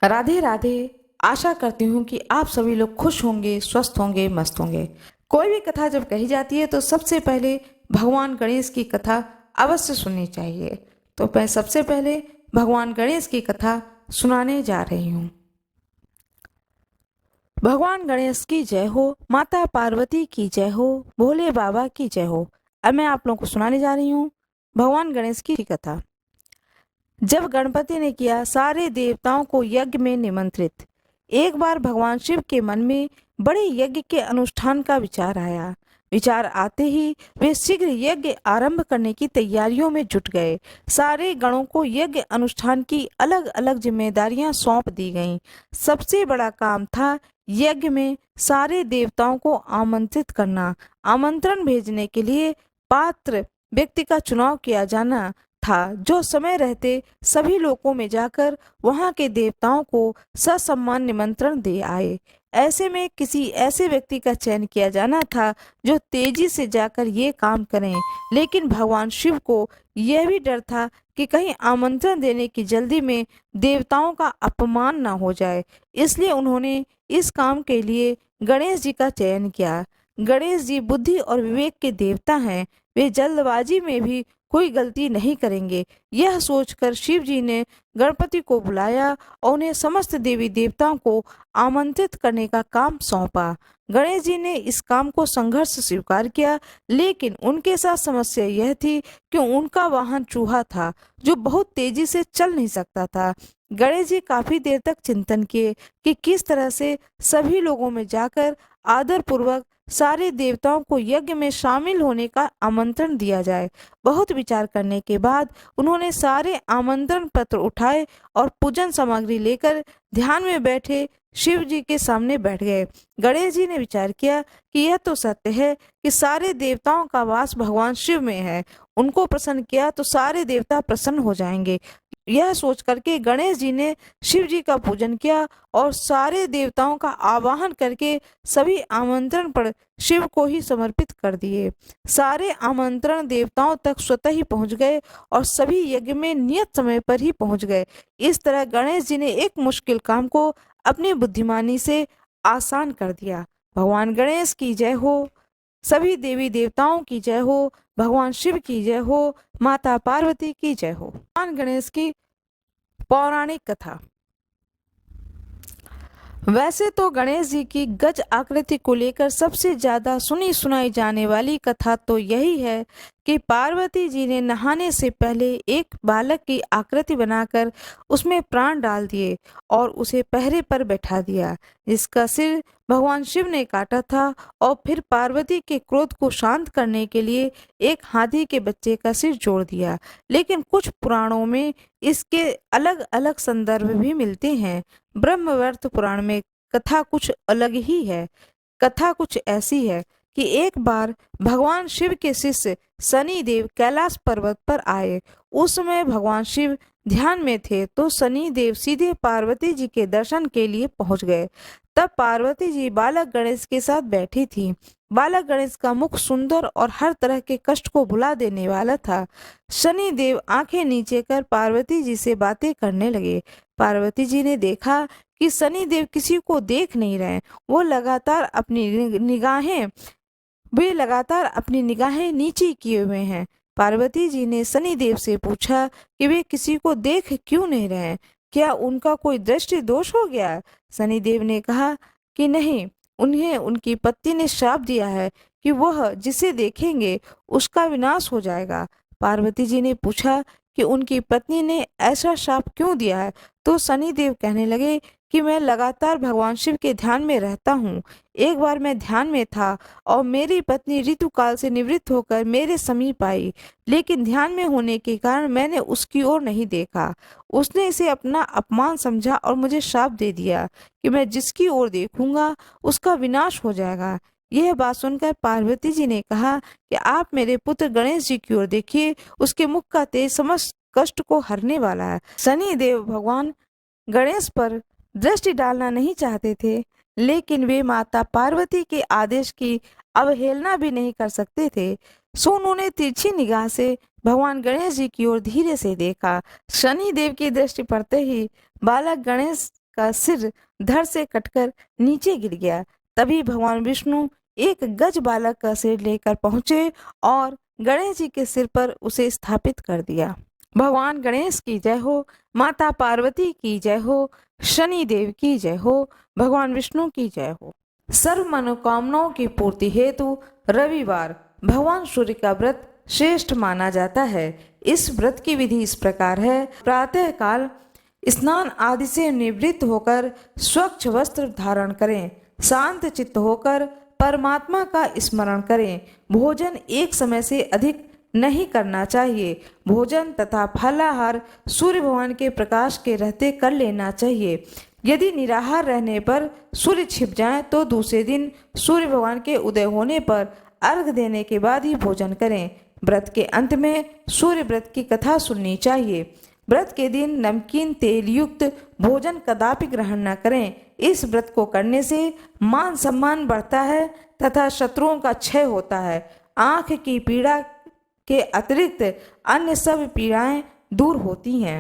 राधे राधे। आशा करती हूँ कि आप सभी लोग खुश होंगे, स्वस्थ होंगे, मस्त होंगे। कोई भी कथा जब कही जाती है तो सबसे पहले भगवान गणेश की कथा अवश्य सुननी चाहिए। तो मैं सबसे पहले भगवान गणेश की कथा सुनाने जा रही हूँ। भगवान गणेश की जय हो, माता पार्वती की जय हो, भोले बाबा की जय हो। अब मैं आप लोगों को सुनाने जा रही हूँ भगवान गणेश की कथा। जब गणपति ने किया सारे देवताओं को यज्ञ में निमंत्रित, एक बार भगवान शिव के मन में बड़े यज्ञ के अनुष्ठान का विचार आया। विचार आते ही वे शीघ्र यज्ञ आरंभ करने की तैयारियों में जुट गए। सारे गणों को यज्ञ अनुष्ठान की अलग अलग जिम्मेदारियां सौंप दी गईं। सबसे बड़ा काम था यज्ञ में सारे देवताओं को आमंत्रित करना। आमंत्रण भेजने के लिए पात्र व्यक्ति का चुनाव किया जाना था, जो समय रहते सभी लोकों में जाकर वहां के देवताओं को ससम्मान निमंत्रण दे आए। ऐसे में किसी ऐसे व्यक्ति का चयन किया जाना था जो तेजी से जाकर ये काम करें। लेकिन भगवान शिव को यह भी डर था कि कहीं आमंत्रण देने की जल्दी में देवताओं का अपमान न हो जाए। इसलिए उन्होंने इस काम के लिए गणेश जी का चयन किया। गणेश जी बुद्धि और विवेक के देवता हैं। वे जल्दबाजी में भी कोई गलती नहीं करेंगे। यह सोचकर शिव जी ने गणपति को बुलाया और उन्हें समस्त देवी देवताओं को आमंत्रित करने का काम सौंपा। गणेश जी ने इस काम को संघर्ष स्वीकार किया, लेकिन उनके साथ समस्या यह थी कि उनका वाहन चूहा था जो बहुत तेजी से चल नहीं सकता था। गणेश जी काफी देर तक चिंतन किए कि किस तरह से सभी लोगों में जाकर आदर पूर्वक सारे देवताओं को यज्ञ में शामिल होने का आमंत्रण दिया जाए। बहुत विचार करने के बाद उन्होंने सारे आमंत्रण पत्र उठाए और पूजन सामग्री लेकर ध्यान में बैठे शिव जी के सामने बैठ गए। गणेश जी ने विचार किया कि यह तो सत्य है कि सारे देवताओं का वास भगवान शिव में है। उनको प्रसन्न किया तो सारे देवता प्रसन्न हो जाएंगे। यह सोच करके गणेश जी ने शिव जी का पूजन किया और सारे देवताओं का आवाहन करके सभी आमंत्रण पर शिव को ही समर्पित कर दिए। सारे आमंत्रण देवताओं तक स्वतः ही पहुंच गए और सभी यज्ञ में नियत समय पर ही पहुंच गए। इस तरह गणेश जी ने एक मुश्किल काम को अपनी बुद्धिमानी से आसान कर दिया। भगवान गणेश की जय हो, सभी देवी देवताओं की जय हो, भगवान शिव की जय हो, माता पार्वती की जय हो। भगवान गणेश की पौराणिक कथा। वैसे तो गणेश जी की गज आकृति को लेकर सबसे ज्यादा सुनी सुनाई जाने वाली कथा तो यही है कि पार्वती जी ने नहाने से पहले एक बालक की आकृति बनाकर उसमें प्राण डाल दिए और उसे पहरे पर बैठा दिया, जिसका सिर भगवान शिव ने काटा था। और फिर पार्वती के क्रोध को शांत करने के लिए एक हाथी के बच्चे का सिर जोड़ दिया। लेकिन कुछ पुराणों में इसके अलग अलग संदर्भ भी मिलते हैं। ब्रह्मवर्त पुराण में कथा कुछ अलग ही है। कथा कुछ ऐसी है कि एक बार भगवान शिव के शिष्य शनि देव कैलाश पर्वत पर आए। उस समय भगवान शिव ध्यान में थे तो शनि देव सीधे पार्वती जी के दर्शन के लिए पहुंच गए। तब पार्वती जी बालक गणेश के साथ बैठी थी। बालक गणेश का मुख सुंदर और हर तरह के कष्ट को भुला देने वाला था। शनि देव आंखें नीचे कर पार्वती जी से बातें करने लगे। पार्वती जी ने देखा कि शनि देव किसी को देख नहीं रहे। वे लगातार अपनी निगाहें नीचे किए हुए हैं। पार्वती जी ने शनि देव से पूछा कि वे किसी को देख क्यों नहीं रहे, क्या उनका कोई दृष्टि दोष हो गया? शनि देव ने कहा कि नहीं, उन्हें उनकी पत्नी ने श्राप दिया है कि वह जिसे देखेंगे उसका विनाश हो जाएगा। पार्वती जी ने पूछा कि उनकी पत्नी ने ऐसा श्राप क्यों दिया है, तो शनि देव कहने लगे कि मैं लगातार भगवान शिव के ध्यान में रहता हूँ। एक बार मैं ध्यान में था और मेरी पत्नी ऋतुकाल से निवृत्त होकर मेरे समीप आई, लेकिन ध्यान में होने के कारण मैंने उसकी ओर नहीं देखा। उसने इसे अपना अपमान समझा और मुझे श्राप दे दिया कि मैं जिसकी ओर देखूंगा उसका विनाश हो जाएगा। यह बात सुनकर पार्वती जी ने कहा कि आप मेरे पुत्र गणेश जी की ओर देखिए, उसके मुख का तेज समस्त कष्ट को हरने वाला है। शनि देव भगवान गणेश पर दृष्टि डालना नहीं चाहते थे, लेकिन वे माता पार्वती के आदेश की अवहेलना भी नहीं कर सकते थे। सो उन्होंने तिरछी निगाह से भगवान गणेश जी की ओर धीरे से देखा। शनि देव की दृष्टि पड़ते ही बालक गणेश का सिर धड़ से कटकर नीचे गिर गया। तभी भगवान विष्णु एक गज बालक का सिर लेकर पहुंचे और गणेश जी के सिर पर उसे स्थापित कर दिया। भगवान गणेश की जय हो, माता पार्वती की जय हो, शनि देव की जय हो, भगवान विष्णु की जय हो। सर्व मनोकामनाओं की पूर्ति हेतु रविवार भगवान सूर्य का व्रत श्रेष्ठ माना जाता है। इस व्रत की विधि इस प्रकार है। प्रातः काल स्नान आदि से निवृत्त होकर स्वच्छ वस्त्र धारण करें। शांत चित्त होकर परमात्मा का स्मरण करें। भोजन एक समय से अधिक नहीं करना चाहिए। भोजन तथा फलाहार सूर्य भगवान के प्रकाश के रहते कर लेना चाहिए। यदि निराहार रहने पर सूर्य छिप जाए तो दूसरे दिन सूर्य भगवान के उदय होने पर अर्घ देने के बाद ही भोजन करें। व्रत के अंत में सूर्य व्रत की कथा सुननी चाहिए। व्रत के दिन नमकीन तेल युक्त भोजन कदापि ग्रहण न करें। इस व्रत को करने से मान सम्मान बढ़ता है तथा शत्रुओं का क्षय होता है। आंख की पीड़ा के अतिरिक्त अन्य सब पीड़ाएं दूर होती हैं।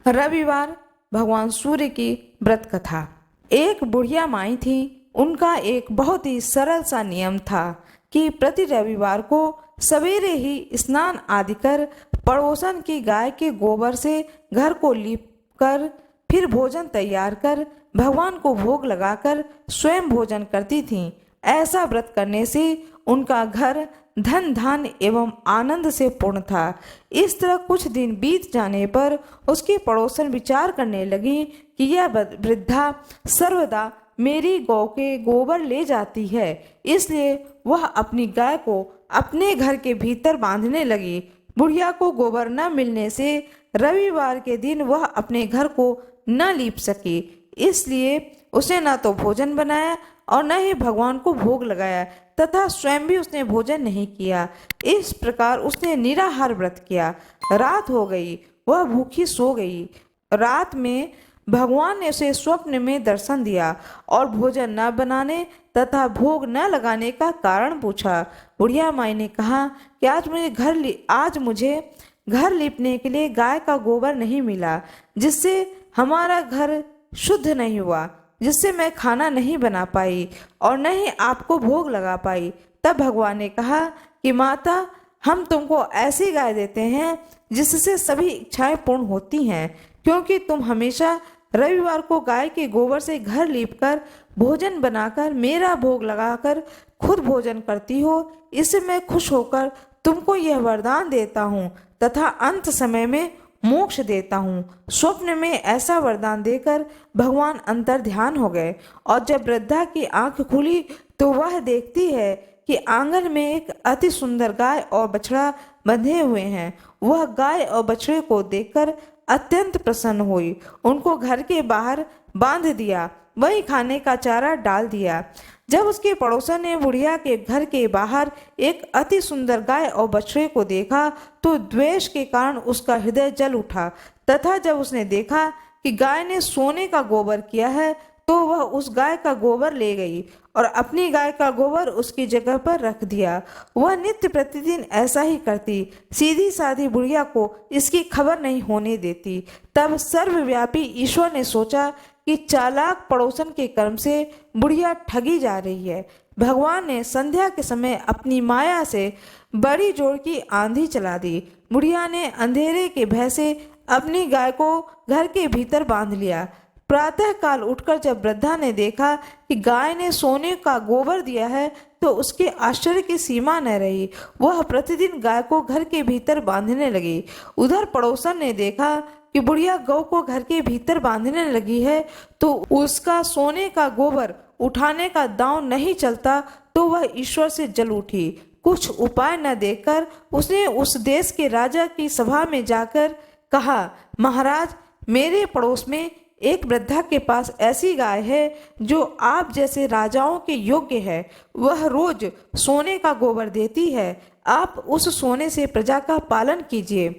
रविवार भगवान सूर्य की व्रत कथा। एक बुढ़िया माई थी। उनका एक बहुत ही सरल सा नियम था कि प्रति रविवार को सवेरे ही स्नान आदि कर पड़ोसन की गाय के गोबर से घर को लीप कर फिर भोजन तैयार कर भगवान को भोग लगाकर स्वयं भोजन करती थीं। ऐसा व्रत करने से उनका घर धन धान्य एवं आनंद से पूर्ण था। इस तरह कुछ दिन बीत जाने पर उसकी पड़ोसन विचार करने लगी कि यह वृद्धा सर्वदा मेरी गौ के गोबर ले जाती है, इसलिए वह अपनी गाय को अपने घर के भीतर बांधने लगी। बुढ़िया को गोबर न मिलने से रविवार के दिन वह अपने घर को न लीप सकी, इसलिए उसे न तो भोजन बनाया और न ही भगवान को भोग लगाया तथा स्वयं भी उसने भोजन नहीं किया। इस प्रकार उसने निराहार व्रत किया। रात हो गई, वह भूखी सो गई। रात में भगवान ने उसे स्वप्न में दर्शन दिया और भोजन न बनाने तथा भोग न लगाने का कारण पूछा। बुढ़िया माई ने कहा कि आज मुझे घर लीपने के लिए गाय का गोबर नहीं मिला, जिससे हमारा घर शुद्ध नहीं हुआ, जिससे मैं खाना नहीं बना पाई और न ही आपको भोग लगा पाई। तब भगवान ने कहा कि माता, हम तुमको ऐसी गाय देते हैं जिससे सभी इच्छाएं पूर्ण होती हैं, क्योंकि तुम हमेशा रविवार को गाय के गोबर से घर लीपकर भोजन बनाकर मेरा भोग लगाकर खुद भोजन करती हो। इससे मैं खुश होकर तुमको यह वरदान देता हूँ तथा अंत समय में मोक्ष देता हूँ। स्वप्न में ऐसा वरदान देकर भगवान अंतर ध्यान हो गए और जब वृद्धा की आंख खुली तो वह देखती है कि आंगन में एक अति सुंदर गाय और बछड़ा बंधे हुए हैं। वह गाय और बछड़े को देखकर अत्यंत प्रसन्न हुई, उनको घर के बाहर बांध दिया, वही खाने का चारा डाल दिया। जब उसके पड़ोसन ने बुढ़िया के घर के बाहर एक अति सुंदर गाय और बछड़े को देखा तो द्वेष के कारण उसका हृदय जल उठा तथा जब उसने देखा कि गाय ने सोने का गोबर किया है तो वह उस गाय का गोबर ले गई और अपनी गाय का गोबर उसकी जगह पर रख दिया। वह नित्य प्रतिदिन ऐसा ही करती, सीधी साधी बुढ़िया को इसकी खबर नहीं होने देती। तब सर्वव्यापी ईश्वर ने सोचा कि चालाक पड़ोसन के कर्म से बुढ़िया ठगी जा रही है। भगवान ने संध्या के समय अपनी माया से बड़ी जोर की आंधी चला दी। बुढ़िया ने अंधेरे के भय से अपनी गाय को घर के भीतर बांध लिया। प्रातः काल उठकर जब वृद्धा ने देखा कि गाय ने सोने का गोबर दिया है तो उसके आश्चर्य की सीमा न रही। वह प्रतिदिन गाय को घर के भीतर बांधने लगी। उधर पड़ोसन ने देखा कि बुढ़िया गौ को घर के भीतर बांधने लगी है तो उसका सोने का गोबर उठाने का दांव नहीं चलता तो वह ईश्वर से जल उठी। कुछ उपाय न देखकर उसने उस देश के राजा की सभा में जाकर कहा, महाराज, मेरे पड़ोस में एक वृद्धा के पास ऐसी गाय है जो आप जैसे राजाओं के योग्य है। वह रोज सोने का गोबर देती है। आप उस सोने से प्रजा का पालन कीजिए।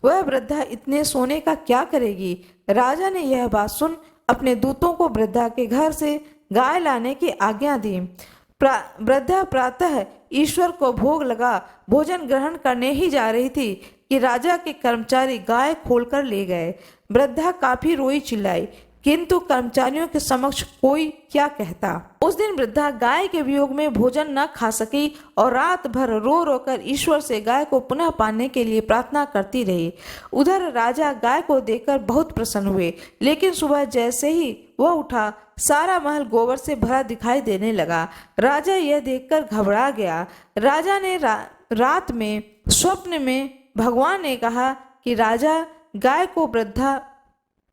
वह वृद्धा इतने सोने का क्या करेगी? राजा ने यह बात सुन अपने दूतों को वृद्धा के घर से गाय लाने की आज्ञा दी। वृद्धा प्रातः ईश्वर को भोग लगा भोजन ग्रहण करने ही जा रही थी कि राजा के कर्मचारी गाय खोलकर ले गए। वृद्धा काफी रोई चिल्लाई किंतु कर्मचारियों के समक्ष कोई क्या कहता। उस दिन वृद्धा गाय के वियोग में भोजन न खा सकी और रात भर रो रो कर ईश्वर से गाय को पुनः पाने के लिए प्रार्थना करती रही। उधर राजा गाय को देखकर बहुत प्रसन्न हुए, लेकिन सुबह जैसे ही वह उठा सारा महल गोबर से भरा दिखाई देने लगा। राजा यह देखकर घबरा गया। राजा ने रात में स्वप्न में भगवान ने कहा कि राजा, गाय को वृद्धा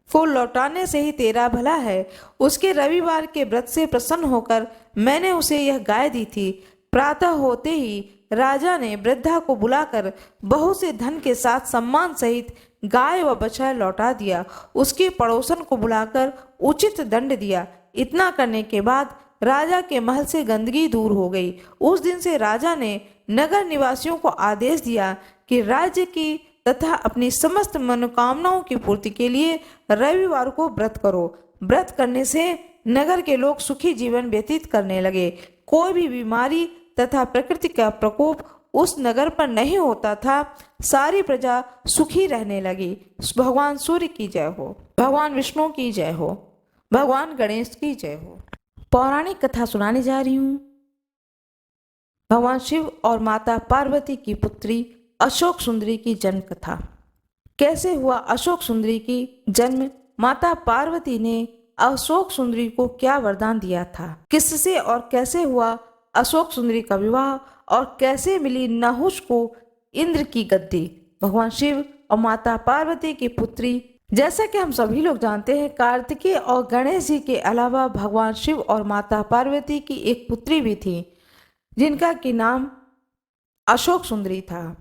को लौटाने से ही तेरा भला है। उसके रविवार के व्रत से प्रसन्न होकर मैंने उसे यह गाय दी थी। प्रातः होते ही राजा ने वृद्धा को बुलाकर बहुत से धन के साथ सम्मान सहित गाय व बछड़ा लौटा दिया। उसके पड़ोसन को बुलाकर उचित दंड दिया। इतना करने के बाद राजा के महल से गंदगी दूर हो गई। उस दिन से राजा ने नगर निवासियों को आदेश दिया कि राज्य की तथा अपनी समस्त मनोकामनाओं की पूर्ति के लिए रविवार को व्रत करो। व्रत करने से नगर के लोग सुखी जीवन व्यतीत करने लगे। कोई भी बीमारी तथा प्रकृति का प्रकोप उस नगर पर नहीं होता था। सारी प्रजा सुखी रहने लगी। भगवान सूर्य की जय हो, भगवान विष्णु की जय हो, भगवान गणेश की जय हो। पौराणिक कथा सुनाने जा रही हूँ। भगवान शिव और माता पार्वती की पुत्री अशोक सुंदरी की जन्म कथा। कैसे हुआ अशोक सुंदरी की जन्म, माता पार्वती ने अशोक सुंदरी को क्या वरदान दिया था, किससे और कैसे हुआ अशोक सुंदरी का विवाह और कैसे मिली नहुष को इंद्र की गद्दी। भगवान शिव और माता पार्वती की पुत्री। जैसा कि हम सभी लोग जानते हैं, कार्तिकेय और गणेश जी के अलावा भगवान शिव और माता पार्वती की एक पुत्री भी थी, जिनका की नाम अशोक सुंदरी था।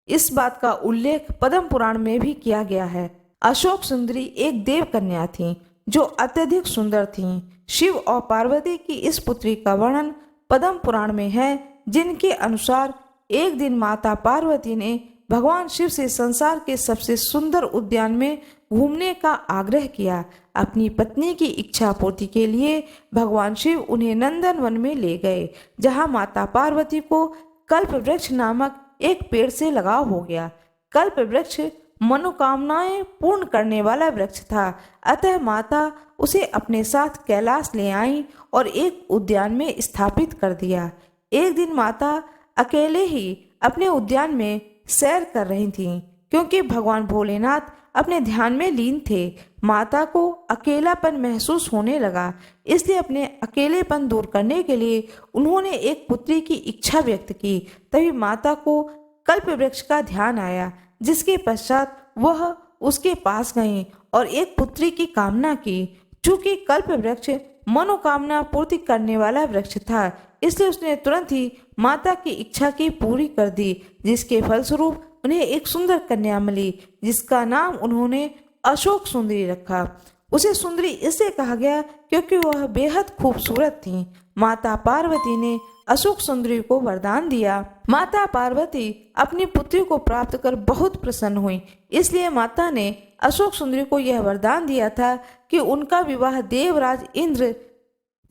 इस बात का उल्लेख पद्म पुराण में भी किया गया है। अशोक सुंदरी एक देव कन्या थी जो अत्यधिक सुंदर थी। शिव और पार्वती की इस पुत्री का वर्णन पद्म पुराण में है, जिनके अनुसार एक दिन माता पार्वती ने भगवान शिव से संसार के सबसे सुंदर उद्यान में घूमने का आग्रह किया। अपनी पत्नी की इच्छा पूर्ति के लिए भगवान शिव उन्हें नंदन वन में ले गए, जहां माता पार्वती को कल्प वृक्ष नामक एक पेड़ से लगाव हो गया। कल्प वृक्ष मनोकामनाएं पूर्ण करने वाला वृक्ष था, अतः माता उसे अपने साथ कैलाश ले आई और एक उद्यान में स्थापित कर दिया। एक दिन माता अकेले ही अपने उद्यान में सैर कर रही थीं, क्योंकि भगवान भोलेनाथ अपने ध्यान में लीन थे। माता को अकेलापन महसूस होने लगा, इसलिए अपने अकेलेपन दूर करने के लिए उन्होंने एक पुत्री की इच्छा व्यक्त की। तभी माता को कल्प वृक्ष का ध्यान आया, जिसके पश्चात वह उसके पास गई और एक पुत्री की कामना की। चूंकि कल्प वृक्ष मनोकामना पूर्ति करने वाला वृक्ष था, इसलिए उसने तुरंत ही माता की इच्छा की पूरी कर दी, जिसके फलस्वरूप उन्हें एक सुंदर कन्या मिली, जिसका नाम उन्होंने अशोक सुंदरी रखा। उसे सुंदरी इससे कहा गया क्योंकि वह बेहद खूबसूरत थी। माता पार्वती ने अशोक सुंदरी को वरदान दिया। माता पार्वती अपनी पुत्री को प्राप्त कर बहुत प्रसन्न हुई, इसलिए माता ने अशोक सुंदरी को यह वरदान दिया था कि उनका विवाह देवराज इंद्र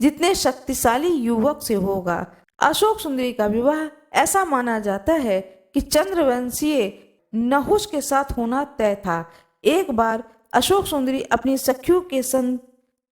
जितने शक्तिशाली युवक से होगा। अशोक सुंदरी का विवाह ऐसा माना जाता है कि चंद्रवंशीय नहुष के साथ होना तय था। एक बार अशोक सुंदरी अपनी सखियों के संग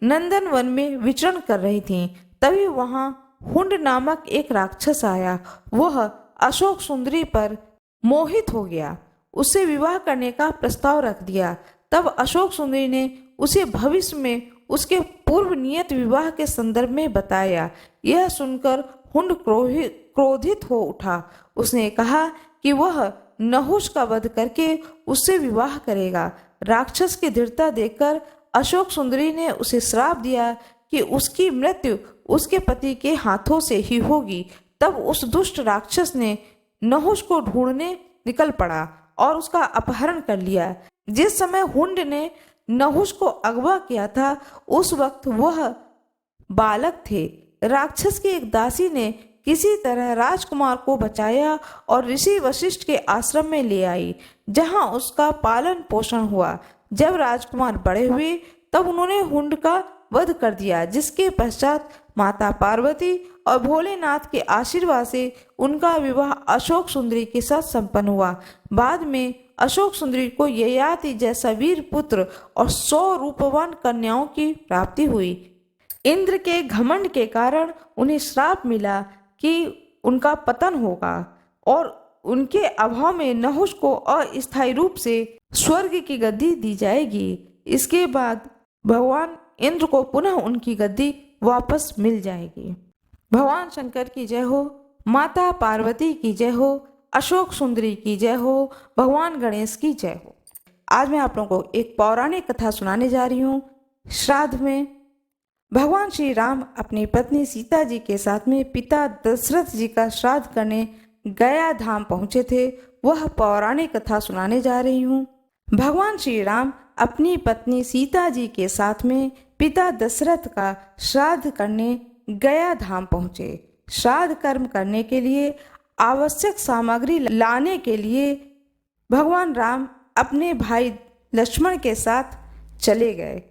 नंदन वन में विचरण कर रही थीं। तभी वहां हुंड नामक एक राक्षस आया। वह अशोक सुंदरी पर मोहित हो गया, उससे विवाह करने का प्रस्ताव रख दिया। तब अशोक सुंदरी ने उसे भविष्य में उसके पूर्व नियत विवाह के संदर्भ में बताया। यह सुनकर हुंड क्रोधित हो उठा। उसने कहा कि वह नहुष का वध करके उससे विवाह करेगा। राक्षस की दृढ़ता देखकर अशोक सुंदरी ने उसे श्राप दिया कि उसकी मृत्यु उसके पति के हाथों से ही होगी। तब उस दुष्ट राक्षस ने नहुष को ढूंढने निकल पड़ा और उसका अपहरण कर लिया। जिस समय हुंड ने नहुष को अगवा किया था, उस वक्त वह बालक थे। राक्षस की एक दासी ने किसी तरह राजकुमार को बचाया और ऋषि वशिष्ठ के आश्रम में ले आई, जहां उसका पालन पोषण हुआ। जब राजकुमार बड़े हुए तब उन्होंने हुंड का वध कर दिया, जिसके पश्चात माता पार्वती और भोलेनाथ के आशीर्वाद से उनका विवाह अशोक सुंदरी के साथ संपन्न हुआ। बाद में अशोक सुंदरी को ययाति जैसा वीर पुत्र और 100 रूपवान कन्याओं की प्राप्ति हुई। इंद्र के घमंड के कारण उन्हें श्राप मिला कि उनका पतन होगा और उनके अभाव में नहुष को अस्थायी रूप से स्वर्ग की गद्दी दी जाएगी। इसके बाद भगवान इंद्र को पुनः उनकी गद्दी वापस मिल जाएगी। भगवान शंकर की जय हो, माता पार्वती की जय हो, अशोक सुंदरी की जय हो, भगवान गणेश की जय हो। आज मैं आप लोगों को एक पौराणिक कथा सुनाने जा रही हूँ। श्राद्ध में भगवान श्री राम अपनी पत्नी सीता जी के साथ में पिता दशरथ जी का श्राद्ध करने गया धाम पहुंचे थे। वह पौराणिक कथा सुनाने जा रही हूँ। भगवान श्री राम अपनी पत्नी सीता जी के साथ में पिता दशरथ का श्राद्ध करने गया धाम पहुंचे। श्राद्ध कर्म करने के लिए आवश्यक सामग्री लाने के लिए भगवान राम अपने भाई लक्ष्मण के साथ चले गए।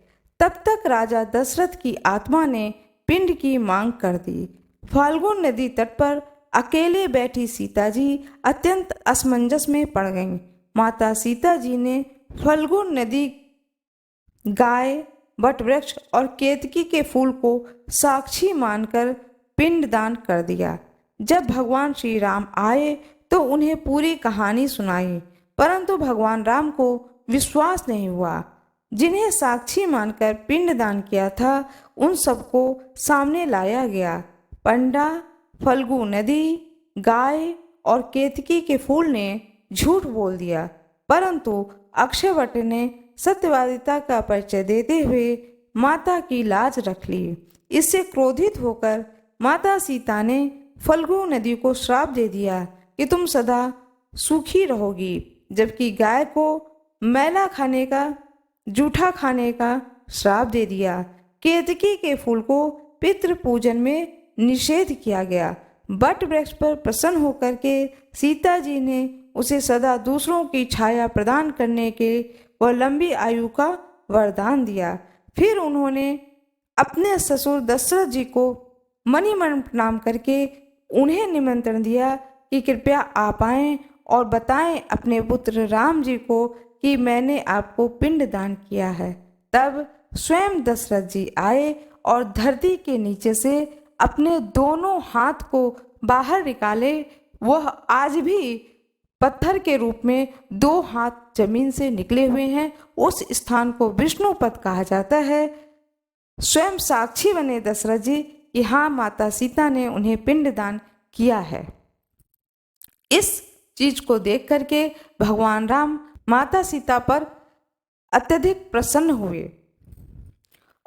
तब तक राजा दशरथ की आत्मा ने पिंड की मांग कर दी। फाल्गुन नदी तट पर अकेले बैठी सीता जी अत्यंत असमंजस में पड़ गईं। माता सीता जी ने फाल्गुन नदी, गाय, वटवृक्ष और केतकी के फूल को साक्षी मानकर पिंडदान कर दिया। जब भगवान श्री राम आए तो उन्हें पूरी कहानी सुनाई, परंतु भगवान राम को विश्वास नहीं हुआ। जिन्हें साक्षी मानकर पिंडदान किया था उन सबको सामने लाया गया। पंडा, फल्गु नदी, गाय और केतकी के फूल ने झूठ बोल दिया, परंतु अक्षयवट ने सत्यवादिता का परिचय देते हुए माता की लाज रख ली। इससे क्रोधित होकर माता सीता ने फल्गु नदी को श्राप दे दिया कि तुम सदा सूखी रहोगी, जबकि गाय को मैला खाने का, जूठा खाने का श्राप दे दिया। केतकी के फूल को पितृ पूजन में निषेध किया गया। बट वृक्ष पर प्रसन्न होकर के सीता जी ने उसे सदा दूसरों की छाया प्रदान करने के व लंबी आयु का वरदान दिया। फिर उन्होंने अपने ससुर दशरथ जी को मनि मन प्रणाम करके उन्हें निमंत्रण दिया कि कृपया आप आएं और बताएं अपने पुत्र राम जी को कि मैंने आपको पिंड दान किया है। तब स्वयं दशरथ जी आए और धरती के नीचे से अपने दोनों हाथ को बाहर निकाले। वह आज भी पत्थर के रूप में 2 हाथ जमीन से निकले हुए हैं। उस स्थान को विष्णुपद कहा जाता है। स्वयं साक्षी बने दशरथ जी कि हाँ, माता सीता ने उन्हें पिंडदान किया है। इस चीज को देख करके भगवान राम माता सीता पर अत्यधिक प्रसन्न हुए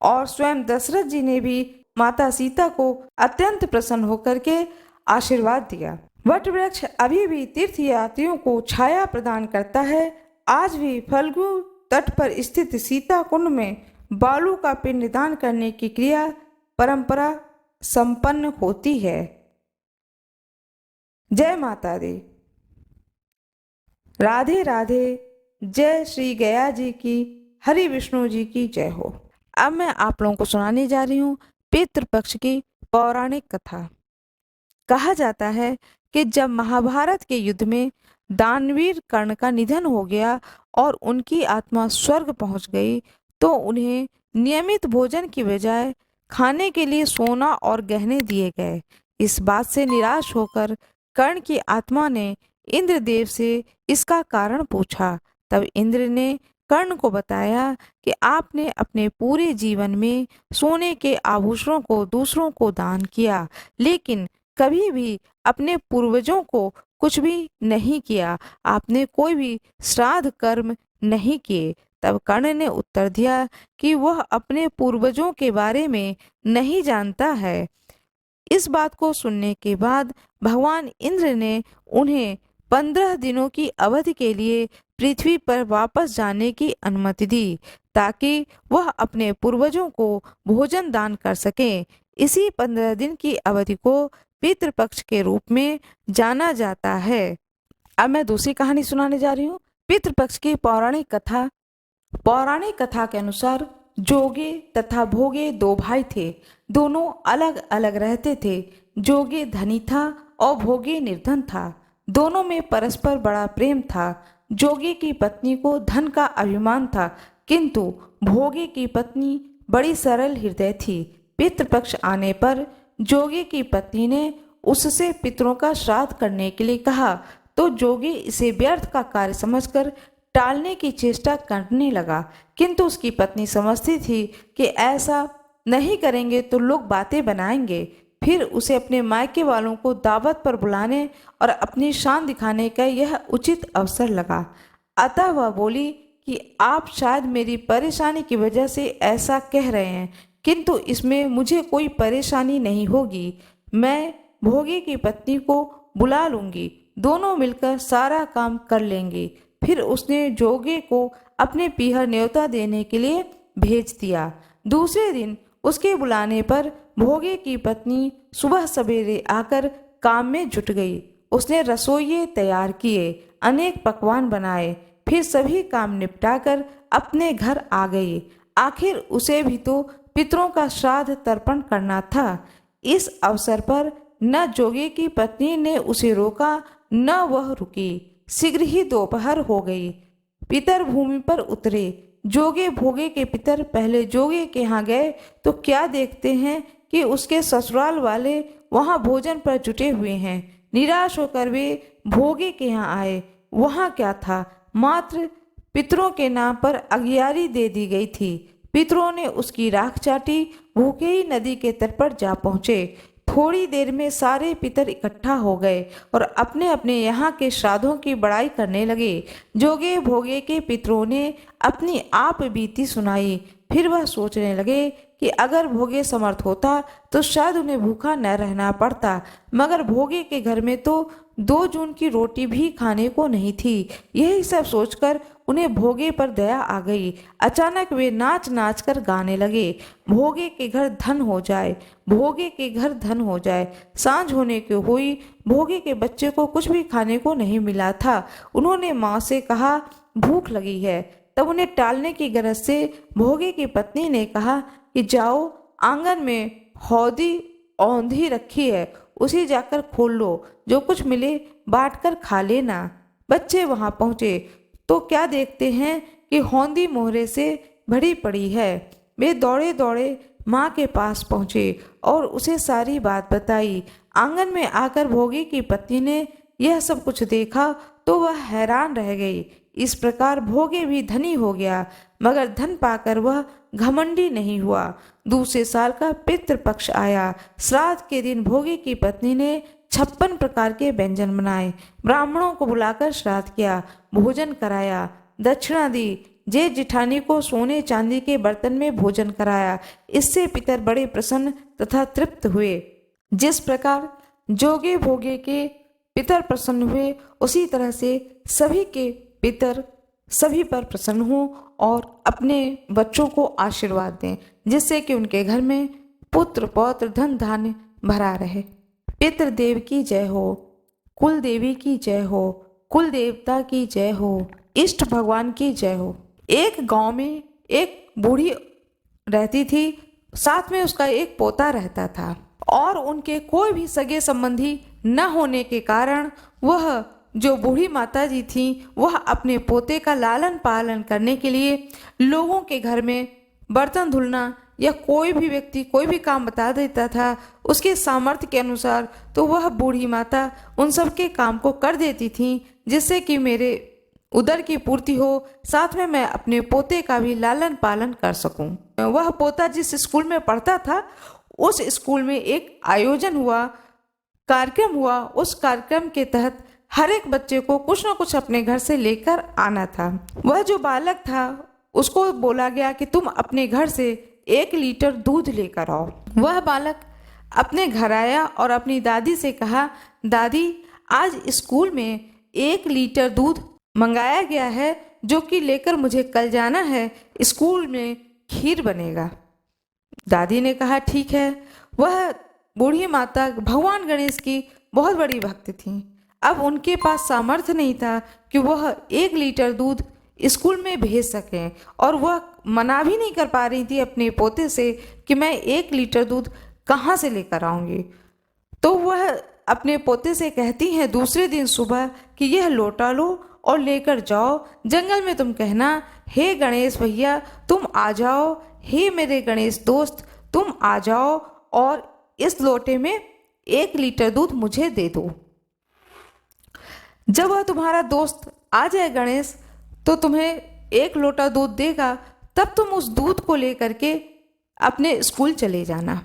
और स्वयं दशरथ जी ने भी माता सीता को अत्यंत प्रसन्न होकर के आशीर्वाद दिया। वट वृक्ष अभी भी तीर्थयात्रियों को छाया प्रदान करता है। आज भी फल्गु तट पर स्थित सीता कुंड में बालू का पिंडदान करने की क्रिया परंपरा संपन्न होती है। जय माता दी। राधे राधे। जय श्री गया जी की, हरि विष्णु जी की जय हो। अब मैं आप लोगों को सुनाने जा रही हूँ पितृपक्ष की पौराणिक कथा। कहा जाता है कि जब महाभारत के युद्ध में दानवीर कर्ण का निधन हो गया और उनकी आत्मा स्वर्ग पहुंच गई, तो उन्हें नियमित भोजन की बजाय खाने के लिए सोना और गहने दिए गए। इस बात से निराश होकर कर्ण की आत्मा ने इंद्रदेव से इसका कारण पूछा। तब इंद्र ने कर्ण को बताया कि आपने अपने पूरे जीवन में सोने के आभूषणों को दूसरों को दान किया, लेकिन कभी भी अपने पूर्वजों को कुछ भी नहीं किया। आपने कोई भी श्राद्ध कर्म नहीं किए। तब कर्ण ने उत्तर दिया कि वह अपने पूर्वजों के बारे में नहीं जानता है। इस बात को सुनने के बाद भगवान इंद्र ने उन्हें 15 दिनों की अवधि के लिए पृथ्वी पर वापस जाने की अनुमति दी, ताकि वह अपने पूर्वजों को भोजन दान कर सकें। इसी 15 दिन की अवधि को पितृपक्ष के रूप में जाना जाता है। अब मैं दूसरी कहानी सुनाने जा रही हूँ। पितृपक्ष की पौराणिक कथा। पौराणिक कथा के अनुसार जोगे तथा भोगे दो भाई थे। दोनों अलग अलग रहते थे। जोगे धनी था और भोगे निर्धन था। दोनों में परस्पर बड़ा प्रेम था। जोगे की पत्नी को धन का अभिमान था, किंतु भोगे की पत्नी बड़ी सरल हृदय थी। पितृपक्ष आने पर जोगे की पत्नी ने उससे पितरों का श्राद्ध करने के लिए कहा, तो जोगी इसे व्यर्थ का कार्य समझकर टालने की चेष्टा करने लगा, किंतु उसकी पत्नी समझती थी कि ऐसा नहीं करेंगे तो लोग बातें बनाएंगे। फिर उसे अपने मायके वालों को दावत पर बुलाने और अपनी शान दिखाने का यह उचित अवसर लगा। अतः वह बोली कि आप शायद मेरी परेशानी की वजह से ऐसा कह रहे हैं, किंतु इसमें मुझे कोई परेशानी नहीं होगी। मैं भोगे की पत्नी को बुला लूंगी, दोनों मिलकर सारा काम कर लेंगे। फिर उसने जोगे को अपने पीहर न्योता देने के लिए भेज दिया। दूसरे दिन उसके बुलाने पर भोगे की पत्नी सुबह सवेरे आकर काम में जुट गई। उसने रसोइये तैयार किए, अनेक पकवान बनाए, फिर सभी काम निपटाकर अपने घर आ गई। आखिर उसे भी तो पितरों का श्राद्ध तर्पण करना था। इस अवसर पर न जोगे की पत्नी ने उसे रोका, न वह रुकी। शीघ्र ही दोपहर हो गई। पितर भूमि पर उतरे। जोगे भोगे के पितर पहले जोगे के यहाँ गए तो क्या देखते हैं कि उसके ससुराल वाले वहाँ भोजन पर जुटे हुए हैं। निराश होकर वे भोगे के यहाँ आए। वहाँ क्या था, मात्र पितरों के नाम पर अगियारी दे दी गई थी। पितरों ने उसकी राख चाटी। भूखे ही नदी के तट पर जा पहुँचे। थोड़ी देर में सारे पितर इकट्ठा हो गए और अपने अपने यहाँ के श्राद्धों की बड़ाई करने लगे। जोगे भोगे के पितरों ने अपनी आप बीती सुनाई। फिर वह सोचने लगे कि अगर भोगे समर्थ होता तो शायद उन्हें भूखा न रहना पड़ता, मगर भोगे के घर में तो 2 जून की रोटी भी खाने को नहीं थी। यही सब सोचकर उन्हें भोगे पर दया आ गई। अचानक वे नाच नाच कर गाने लगे, भोगे के घर धन हो जाए, भोगे के घर धन हो जाए। सांझ होने की हुई। भोगे के बच्चे को कुछ भी खाने को नहीं मिला था। उन्होंने माँ से कहा, भूख लगी है। तब उन्हें टालने की गरज से भोगे की पत्नी ने कहा कि जाओ, आंगन में हौदी औंधी रखी है, उसे जाकर खोल लो, जो कुछ मिले बांट कर खा लेना। बच्चे वहां पहुंचे तो क्या देखते हैं कि हौदी मोहरे से भरी पड़ी है। वे दौड़े दौड़े माँ के पास पहुँचे और उसे सारी बात बताई। आंगन में आकर भोगे की पत्नी ने यह सब कुछ देखा तो वह हैरान रह गई। इस प्रकार भोगे भी धनी हो गया, मगर धन पाकर वह घमंडी नहीं हुआ। दूसरे साल का पितृपक्ष आया। श्राद्ध के दिन भोगे की पत्नी ने 56 प्रकार के व्यंजन बनाए। ब्राह्मणों को बुलाकर श्राद्ध किया, भोजन कराया, दक्षिणा दी। जेठ जिठानी को सोने चांदी के बर्तन में भोजन कराया। इससे पितर बड़े प्रसन्न तथा तृप्त हुए। जिस प्रकार जोगे भोगे के पितर प्रसन्न हुए, उसी तरह से सभी के पितर सभी पर प्रसन्न हों और अपने बच्चों को आशीर्वाद दें, जिससे कि उनके घर में पुत्र पौत्र धन धान्य भरा रहे। पितृदेव की जय हो, कुल देवी की जय हो, कुल देवता की जय हो, इष्ट भगवान की जय हो। एक गांव में एक बूढ़ी रहती थी, साथ में उसका एक पोता रहता था और उनके कोई भी सगे संबंधी न होने के कारण वह जो बूढ़ी माता जी थी, वह अपने पोते का लालन पालन करने के लिए लोगों के घर में बर्तन धुलना या कोई भी व्यक्ति कोई भी काम बता देता था उसके सामर्थ्य के अनुसार, तो वह बूढ़ी माता उन सब के काम को कर देती थी, जिससे कि मेरे उदर की पूर्ति हो, साथ में मैं अपने पोते का भी लालन पालन कर सकूं। वह पोता जिस स्कूल में पढ़ता था, उस स्कूल में एक आयोजन हुआ, कार्यक्रम हुआ। उस कार्यक्रम के तहत हर एक बच्चे को कुछ न कुछ अपने घर से लेकर आना था। वह जो बालक था उसको बोला गया कि तुम अपने घर से 1 लीटर दूध लेकर आओ। वह बालक अपने घर आया और अपनी दादी से कहा, दादी आज स्कूल में 1 लीटर दूध मंगाया गया है, जो कि लेकर मुझे कल जाना है, स्कूल में खीर बनेगा। दादी ने कहा ठीक है। वह बूढ़ी माता भगवान गणेश की बहुत बड़ी भक्त थी। अब उनके पास सामर्थ्य नहीं था कि वह 1 लीटर दूध स्कूल में भेज सकें। और वह मना भी नहीं कर पा रही थी अपने पोते से कि मैं 1 लीटर दूध कहाँ से लेकर आऊँगी। तो वह अपने पोते से कहती हैं दूसरे दिन सुबह कि यह लोटा लो और लेकर जाओ जंगल में, तुम कहना हे गणेश भैया तुम आ जाओ, हे मेरे गणेश दोस्त तुम आ जाओ और इस लोटे में 1 लीटर दूध मुझे दे दो। जब वह तुम्हारा दोस्त आ जाए गणेश तो तुम्हें 1 लोटा दूध देगा, तब तुम उस दूध को लेकर के अपने स्कूल चले जाना।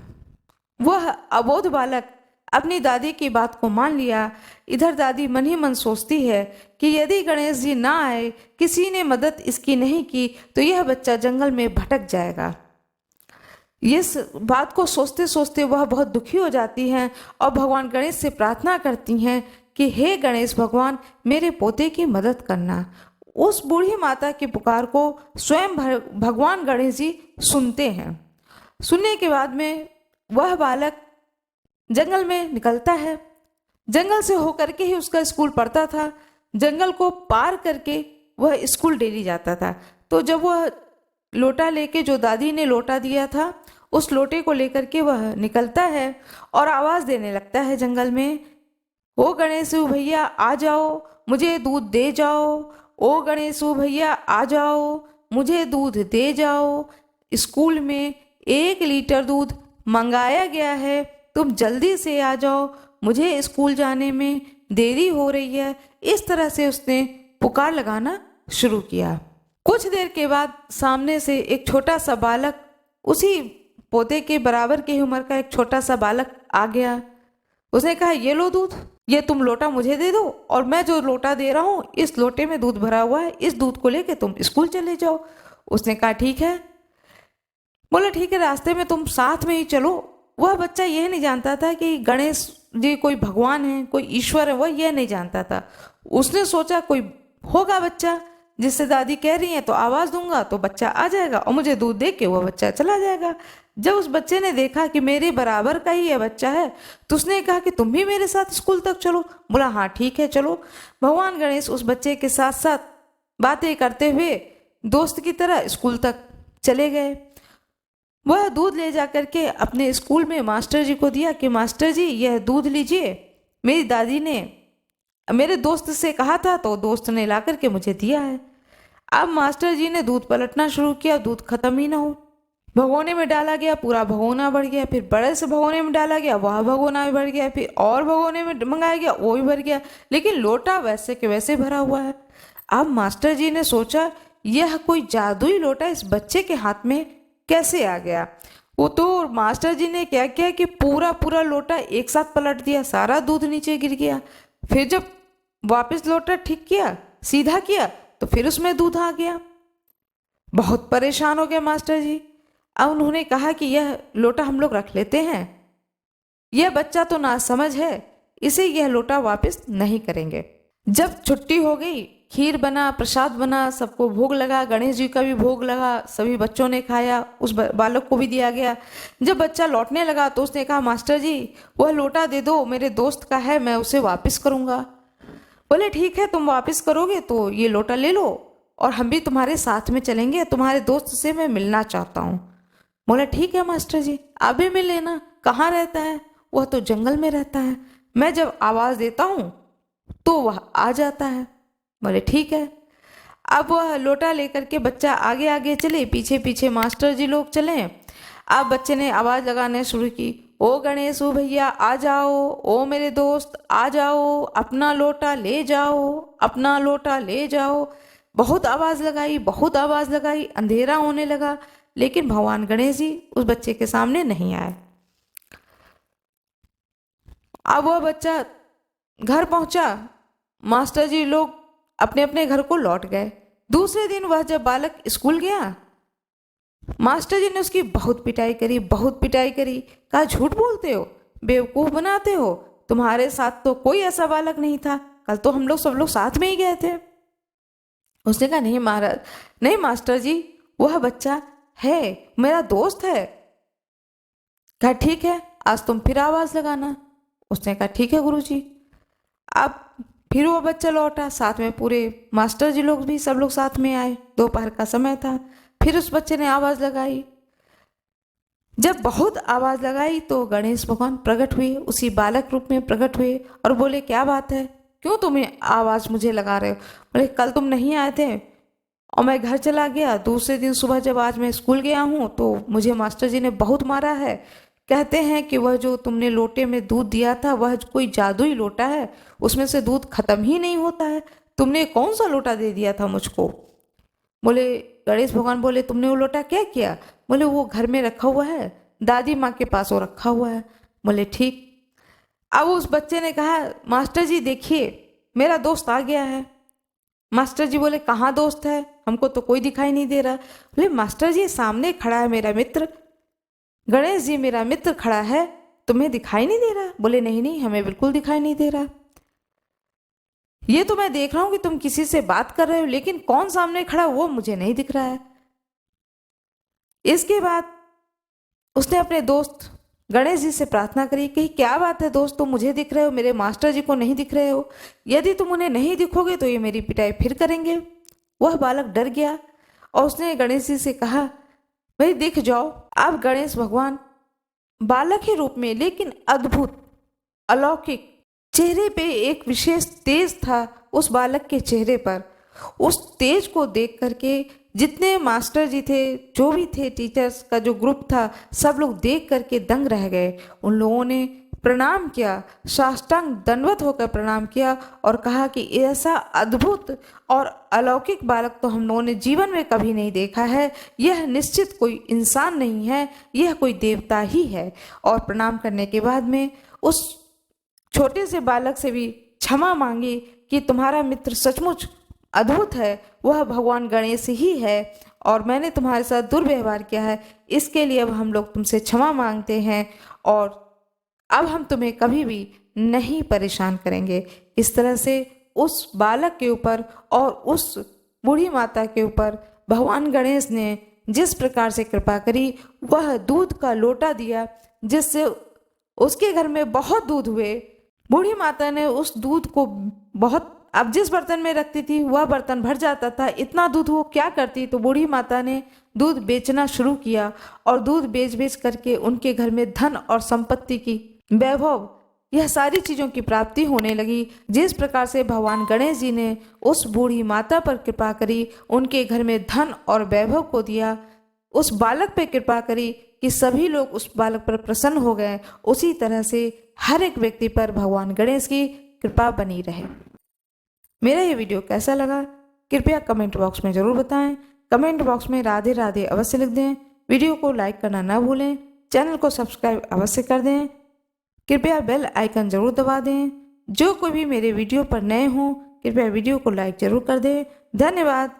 वह अबोध बालक अपनी दादी की बात को मान लिया। इधर दादी मन ही मन सोचती है कि यदि गणेश जी ना आए, किसी ने मदद इसकी नहीं की, तो यह बच्चा जंगल में भटक जाएगा। इस बात को सोचते सोचते वह बहुत दुखी हो जाती हैं और भगवान गणेश से प्रार्थना करती हैं कि हे गणेश भगवान मेरे पोते की मदद करना। उस बूढ़ी माता की पुकार को स्वयं भगवान गणेश जी सुनते हैं। सुनने के बाद में वह बालक जंगल में निकलता है। जंगल से होकर के ही उसका स्कूल पढ़ता था। जंगल को पार करके वह स्कूल डेली जाता था। तो जब वह लोटा लेके, जो दादी ने लोटा दिया था, उस लोटे को लेकर के वह निकलता है और आवाज़ देने लगता है जंगल में, ओ गणेशु भैया आ जाओ मुझे दूध दे जाओ, ओ गणेशु भैया आ जाओ मुझे दूध दे जाओ, स्कूल में 1 लीटर दूध मंगाया गया है, तुम जल्दी से आ जाओ, मुझे स्कूल जाने में देरी हो रही है। इस तरह से उसने पुकार लगाना शुरू किया। कुछ देर के बाद सामने से एक छोटा सा बालक, उसी पोते के बराबर की उम्र का एक छोटा सा बालक आ गया। उसने कहा ये लो दूध, ये तुम लोटा मुझे दे दो और मैं जो लोटा दे रहा हूँ इस लोटे में दूध भरा हुआ है, इस दूध को लेके तुम स्कूल चले जाओ। उसने कहा ठीक है। बोला ठीक है, रास्ते में तुम साथ में ही चलो। वह बच्चा यह नहीं जानता था कि गणेश जी कोई भगवान है, कोई ईश्वर है, वह यह नहीं जानता था। उसने सोचा कोई होगा बच्चा जिससे दादी कह रही है तो आवाज़ दूंगा तो बच्चा आ जाएगा और मुझे दूध दे के वह बच्चा चला जाएगा। जब उस बच्चे ने देखा कि मेरे बराबर का ही यह बच्चा है तो उसने कहा कि तुम भी मेरे साथ स्कूल तक चलो। बोला हाँ ठीक है चलो। भगवान गणेश उस बच्चे के साथ साथ बातें करते हुए दोस्त की तरह स्कूल तक चले गए। वह दूध ले जा करके अपने स्कूल में मास्टर जी को दिया कि मास्टर जी यह दूध लीजिए, मेरी दादी ने मेरे दोस्त से कहा था तो दोस्त ने ला करके मुझे दिया है। अब मास्टर जी ने दूध पलटना शुरू किया, दूध खत्म ही ना हो। भगोने में डाला गया, पूरा भगोना भर गया, फिर बड़े से भगोने में डाला गया, वह भगोना भी भर गया, फिर और भगोने में मंगाया गया, वो भी भर गया, लेकिन लोटा वैसे के वैसे भरा हुआ है। अब मास्टर जी ने सोचा यह कोई जादुई लोटा इस बच्चे के हाथ में कैसे आ गया। वो तो मास्टर जी ने क्या किया कि पूरा पूरा लोटा एक साथ पलट दिया, सारा दूध नीचे गिर गया। फिर जब वापस लोटा ठीक किया, सीधा किया, तो फिर उसमें दूध आ गया। बहुत परेशान हो गए मास्टर जी। अब उन्होंने कहा कि यह लोटा हम लोग रख लेते हैं, यह बच्चा तो नासमझ है, इसे यह लोटा वापस नहीं करेंगे। जब छुट्टी हो गई, खीर बना, प्रसाद बना, सबको भोग लगा, गणेश जी का भी भोग लगा, सभी बच्चों ने खाया, उस बालक को भी दिया गया। जब बच्चा लौटने लगा तो उसने कहा मास्टर जी वह लोटा दे दो, मेरे दोस्त का है, मैं उसे वापस करूँगा। बोले ठीक है, तुम वापस करोगे तो ये लोटा ले लो और हम भी तुम्हारे साथ में चलेंगे, तुम्हारे दोस्त से मैं मिलना चाहता हूँ। बोला ठीक है मास्टर जी, आप भी मिल लेना। कहाँ रहता है? वह तो जंगल में रहता है, मैं जब आवाज़ देता हूँ तो वह आ जाता है। बोले ठीक है। अब वह लोटा लेकर के बच्चा आगे आगे चले, पीछे पीछे मास्टर जी लोग चले। अब बच्चे ने आवाज़ लगाने शुरू की, ओ गणेश ओ भैया आ जाओ, ओ मेरे दोस्त आ जाओ, अपना लोटा ले जाओ, अपना लोटा ले जाओ। बहुत आवाज़ लगाई, बहुत आवाज़ लगाई, अंधेरा होने लगा, लेकिन भगवान गणेश जी उस बच्चे के सामने नहीं आए। अब वह बच्चा घर पहुंचा, मास्टर जी लोग अपने अपने घर को लौट गए। दूसरे दिन वह जब बालक स्कूल गया, मास्टर जी ने उसकी बहुत पिटाई करी, बहुत पिटाई करी। कहा झूठ बोलते हो, बेवकूफ़ बनाते हो, तुम्हारे साथ तो कोई ऐसा बालक नहीं था, कल तो हम लोग सब लोग साथ में ही गए थे। उसने कहा नहीं महाराज, नहीं मास्टर जी, वह बच्चा है, मेरा दोस्त है। कहा ठीक है, आज तुम फिर आवाज़ लगाना। उसने कहा ठीक है गुरुजी। अब फिर वो बच्चा लौटा, साथ में पूरे मास्टर जी लोग भी, सब लोग साथ में आए। दोपहर का समय था। फिर उस बच्चे ने आवाज़ लगाई। जब बहुत आवाज़ लगाई तो गणेश भगवान प्रकट हुए, उसी बालक रूप में प्रकट हुए और बोले, क्या बात है, क्यों तुम आवाज़ मुझे लगा रहे हो? बोले, कल तुम नहीं आए थे और मैं घर चला गया। दूसरे दिन सुबह जब आज मैं स्कूल गया हूँ तो मुझे मास्टर जी ने बहुत मारा है। कहते हैं कि वह जो तुमने लोटे में दूध दिया था वह कोई जादुई लोटा है, उसमें से दूध खत्म ही नहीं होता है। तुमने कौन सा लोटा दे दिया था मुझको? बोले, गणेश भगवान बोले, तुमने वो लोटा क्या किया? बोले, वो घर में रखा हुआ है, दादी माँ के पास वो रखा हुआ है। बोले, ठीक। अब उस बच्चे ने कहा, मास्टर जी देखिए, मेरा दोस्त आ गया है। मास्टर जी बोले, कहाँ दोस्त है? हमको तो कोई दिखाई नहीं दे रहा। बोले, मास्टर जी सामने खड़ा है मेरा मित्र, गणेश जी मेरा मित्र खड़ा है, तुम्हें दिखाई नहीं दे रहा? बोले, नहीं नहीं, हमें बिल्कुल दिखाई नहीं दे रहा। ये तो मैं देख रहा हूं कि तुम किसी से बात कर रहे हो, लेकिन कौन सामने खड़ा वो मुझे नहीं दिख रहा है। इसके बाद उसने अपने दोस्त गणेश जी से प्रार्थना करी कि क्या बात है दोस्त, तुम मुझे दिख रहे हो, मेरे मास्टर जी को नहीं दिख रहे हो। यदि तुम उन्हें नहीं दिखोगे तो ये मेरी पिटाई फिर करेंगे। वह बालक डर गया और उसने गणेश जी से कहा, भाई दिख जाओ। अब गणेश भगवान बालक के रूप में, लेकिन अद्भुत अलौकिक, चेहरे पे एक विशेष तेज था उस बालक के चेहरे पर। उस तेज को देख करके जितने मास्टर जी थे, जो भी थे, टीचर्स का जो ग्रुप था, सब लोग देख करके दंग रह गए। उन लोगों ने प्रणाम किया, साष्टांग दंडवत होकर प्रणाम किया और कहा कि ऐसा अद्भुत और अलौकिक बालक तो हम लोगों ने जीवन में कभी नहीं देखा है। यह निश्चित कोई इंसान नहीं है, यह कोई देवता ही है। और प्रणाम करने के बाद में उस छोटे से बालक से भी क्षमा मांगी कि तुम्हारा मित्र सचमुच अद्भुत है, वह भगवान गणेश ही है और मैंने तुम्हारे साथ दुर्व्यवहार किया है, इसके लिए अब हम लोग तुमसे क्षमा मांगते हैं और अब हम तुम्हें कभी भी नहीं परेशान करेंगे। इस तरह से उस बालक के ऊपर और उस बूढ़ी माता के ऊपर भगवान गणेश ने जिस प्रकार से कृपा करी, वह दूध का लोटा दिया जिससे उसके घर में बहुत दूध हुए। बूढ़ी माता ने उस दूध को बहुत, अब जिस बर्तन में रखती थी वह बर्तन भर जाता था, इतना दूध वो क्या करती। तो बूढ़ी माता ने दूध बेचना शुरू किया और दूध बेच बेच करके उनके घर में धन और संपत्ति की, वैभव, यह सारी चीज़ों की प्राप्ति होने लगी। जिस प्रकार से भगवान गणेश जी ने उस बूढ़ी माता पर कृपा करी, उनके घर में धन और वैभव को दिया, उस बालक पर कृपा करी कि सभी लोग उस बालक पर प्रसन्न हो गए, उसी तरह से हर एक व्यक्ति पर भगवान गणेश की कृपा बनी रहे। मेरा ये वीडियो कैसा लगा कृपया कमेंट बॉक्स में ज़रूर बताएं। कमेंट बॉक्स में राधे राधे अवश्य लिख दें। वीडियो को लाइक करना ना भूलें। चैनल को सब्सक्राइब अवश्य कर दें। कृपया बेल आइकन ज़रूर दबा दें। जो कोई भी मेरे वीडियो पर नए हों कृपया वीडियो को लाइक ज़रूर कर दें। धन्यवाद।